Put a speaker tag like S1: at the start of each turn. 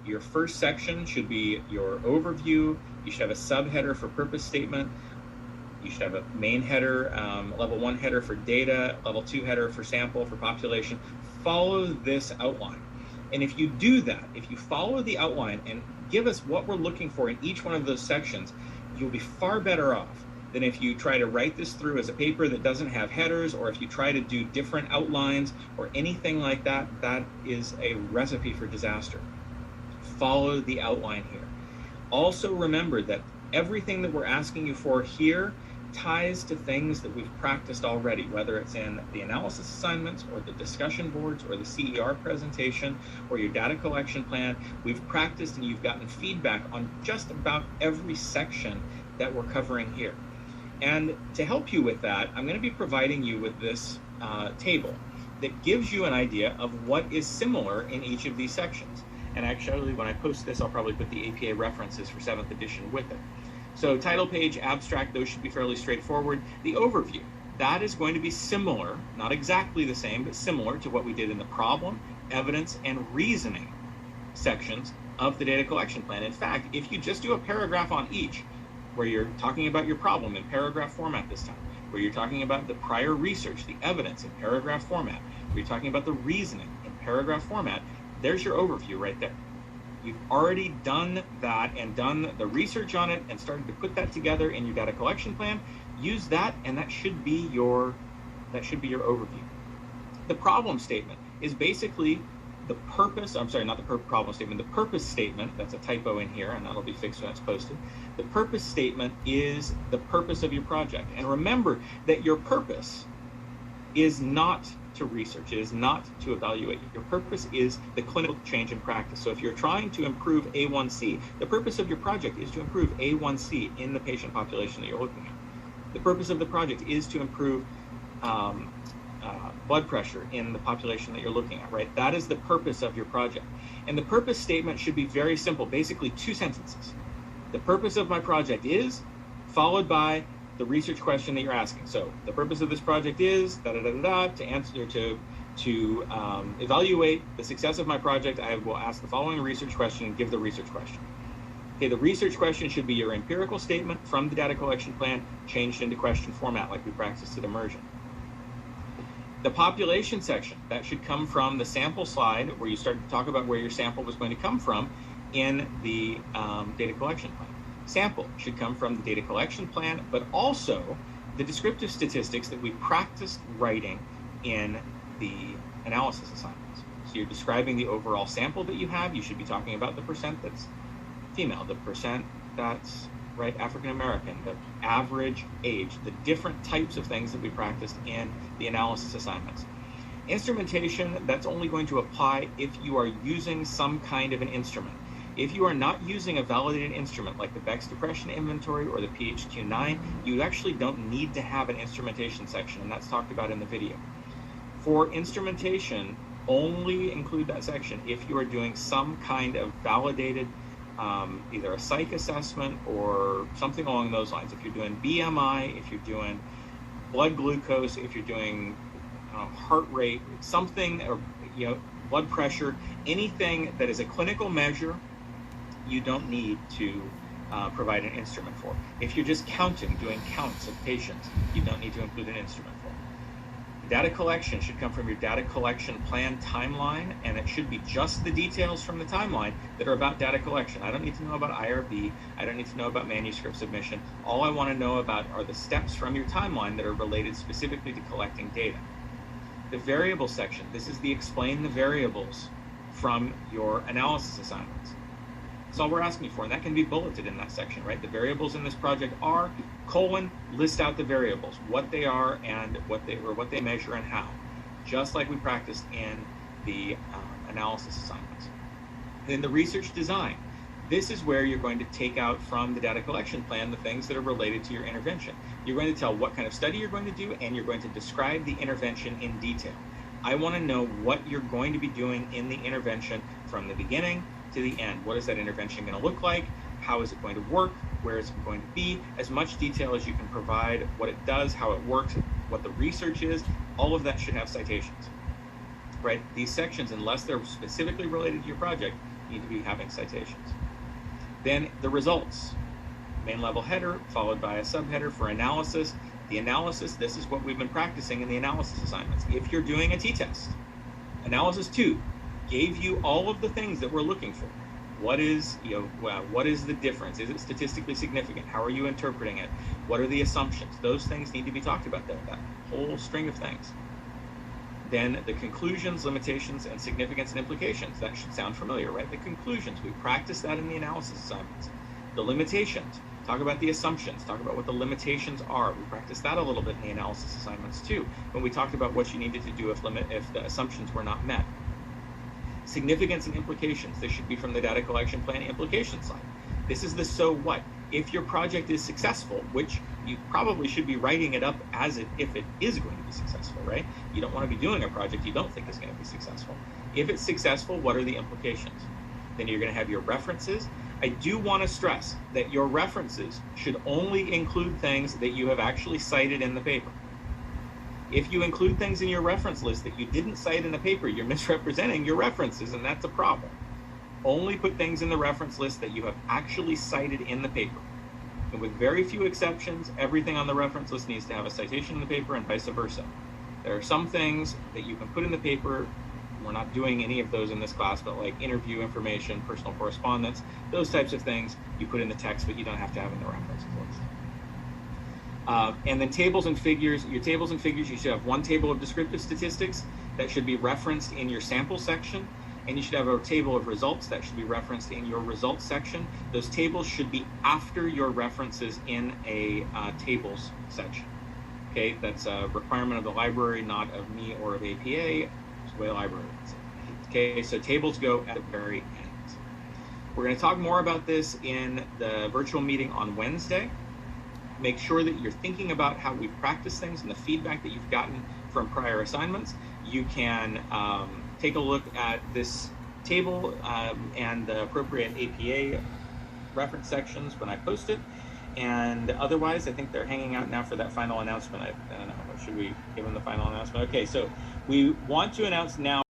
S1: your first section should be your overview. You should have a subheader for purpose statement. You should have a main header, level 1 header for data, level 2 header for sample, for population. Follow this outline. And if you do that, if you follow the outline and give us what we're looking for in each one of those sections, you'll be far better off than if you try to write this through as a paper that doesn't have headers, or if you try to do different outlines or anything like that. That is a recipe for disaster. Follow the outline here. Also remember that everything that we're asking you for here ties to things that we've practiced already, whether it's in the analysis assignments or the discussion boards or the CER presentation or your data collection plan. We've practiced and you've gotten feedback on just about every section that we're covering here. And to help you with that, I'm going to be providing you with this table that gives you an idea of what is similar in each of these sections. And actually, when I post this, I'll probably put the APA references for 7th edition with it. So title page, abstract, those should be fairly straightforward. The overview, that is going to be similar, not exactly the same, but similar to what we did in the problem, evidence, and reasoning sections of the data collection plan. In fact, if you just do a paragraph on each, where you're talking about your problem in paragraph format this time, where you're talking about the prior research, the evidence in paragraph format, where you're talking about the reasoning in paragraph format, there's your overview right there. You've already done that and done the research on it and started to put that together in your data collection plan. Use that, and that should be your overview. The problem statement is basically the purpose, I'm sorry, not the problem statement, the purpose statement, that's a typo in here, and that'll be fixed when it's posted. The purpose statement is the purpose of your project. And remember that your purpose is not to research, it is not to evaluate. Your purpose is the clinical change in practice. So if you're trying to improve A1C, the purpose of your project is to improve A1C in the patient population that you're looking at. The purpose of the project is to improve blood pressure in the population that you're looking at, right? That is the purpose of your project. And the purpose statement should be very simple, basically 2 sentences. The purpose of my project is, followed by the research question that you're asking. So the purpose of this project is to answer to evaluate the success of my project. I will ask the following research question and give the research question. Okay, the research question should be your empirical statement from the data collection plan changed into question format like we practiced at immersion. The population section, that should come from the sample slide where you start to talk about where your sample was going to come from in the data collection plan. Sample should come from the data collection plan, but also the descriptive statistics that we practiced writing in the analysis assignments. So you're describing the overall sample that you have. You should be talking about the percent that's female, the percent that's African American, the average age, the different types of things that we practiced in the analysis assignments. Instrumentation, that's only going to apply if you are using some kind of an instrument. If you are not using a validated instrument like the Beck's Depression Inventory or the PHQ-9, you actually don't need to have an instrumentation section, and that's talked about in the video. For instrumentation, only include that section if you are doing some kind of validated, either a psych assessment or something along those lines. If you're doing BMI, if you're doing blood glucose, if you're doing heart rate, something, or blood pressure, anything that is a clinical measure, you don't need to provide an instrument for. If you're just counting, doing counts of patients, you don't need to include an instrument for. Data collection should come from your data collection plan timeline, and it should be just the details from the timeline that are about data collection. I don't need to know about IRB. I don't need to know about manuscript submission. All I want to know about are the steps from your timeline that are related specifically to collecting data. The variable section, this is the explain the variables from your analysis assignments. That's all we're asking for, and that can be bulleted in that section, right? The variables in this project are, list out the variables, what they are and what they measure and how, just like we practiced in the analysis assignments. Then the research design. This is where you're going to take out from the data collection plan the things that are related to your intervention. You're going to tell what kind of study you're going to do, and you're going to describe the intervention in detail. I want to know what you're going to be doing in the intervention from the beginning to the end. What is that intervention going to look like? How is it going to work? Where is it going to be? As much detail as you can provide, what it does, how it works, what the research is, all of that should have citations, right? These sections, unless they're specifically related to your project, need to be having citations. Then the results, main level header followed by a subheader for analysis. The analysis, this is what we've been practicing in the analysis assignments. If you're doing a t-test, analysis 2 gave you all of the things that we're looking for. What is, what is the difference? Is it statistically significant? How are you interpreting it? What are the assumptions? Those things need to be talked about there, that whole string of things. Then the conclusions, limitations, and significance and implications. That should sound familiar, right? The conclusions, we practice that in the analysis assignments. The limitations, talk about the assumptions, talk about what the limitations are. We practice that a little bit in the analysis assignments too, when we talked about what you needed to do if the assumptions were not met. Significance and implications, this should be from the data collection plan implication side. This is the so what. If your project is successful, which you probably should be writing it up as if it is going to be successful, right? You don't want to be doing a project you don't think is going to be successful. If it's successful, what are the implications? Then you're going to have your references. I do want to stress that your references should only include things that you have actually cited in the paper. If you include things in your reference list that you didn't cite in the paper, you're misrepresenting your references, and that's a problem. Only put things in the reference list that you have actually cited in the paper. And with very few exceptions, everything on the reference list needs to have a citation in the paper and vice versa. There are some things that you can put in the paper. We're not doing any of those in this class, but like interview information, personal correspondence, those types of things you put in the text, but you don't have to have in the reference list. And then tables and figures. Your tables and figures, you should have one table of descriptive statistics that should be referenced in your sample section. And you should have a table of results that should be referenced in your results section. Those tables should be after your references in a tables section. Okay, that's a requirement of the library, not of me or of APA. It's the way the library wants it. Okay, so tables go at the very end. We're going to talk more about this in the virtual meeting on Wednesday. Make sure that you're thinking about how we practice things and the feedback that you've gotten from prior assignments. You can take a look at this table and the appropriate APA reference sections when I post it. And otherwise, I think they're hanging out now for that final announcement. I don't know, should we give them the final announcement? Okay, so we want to announce now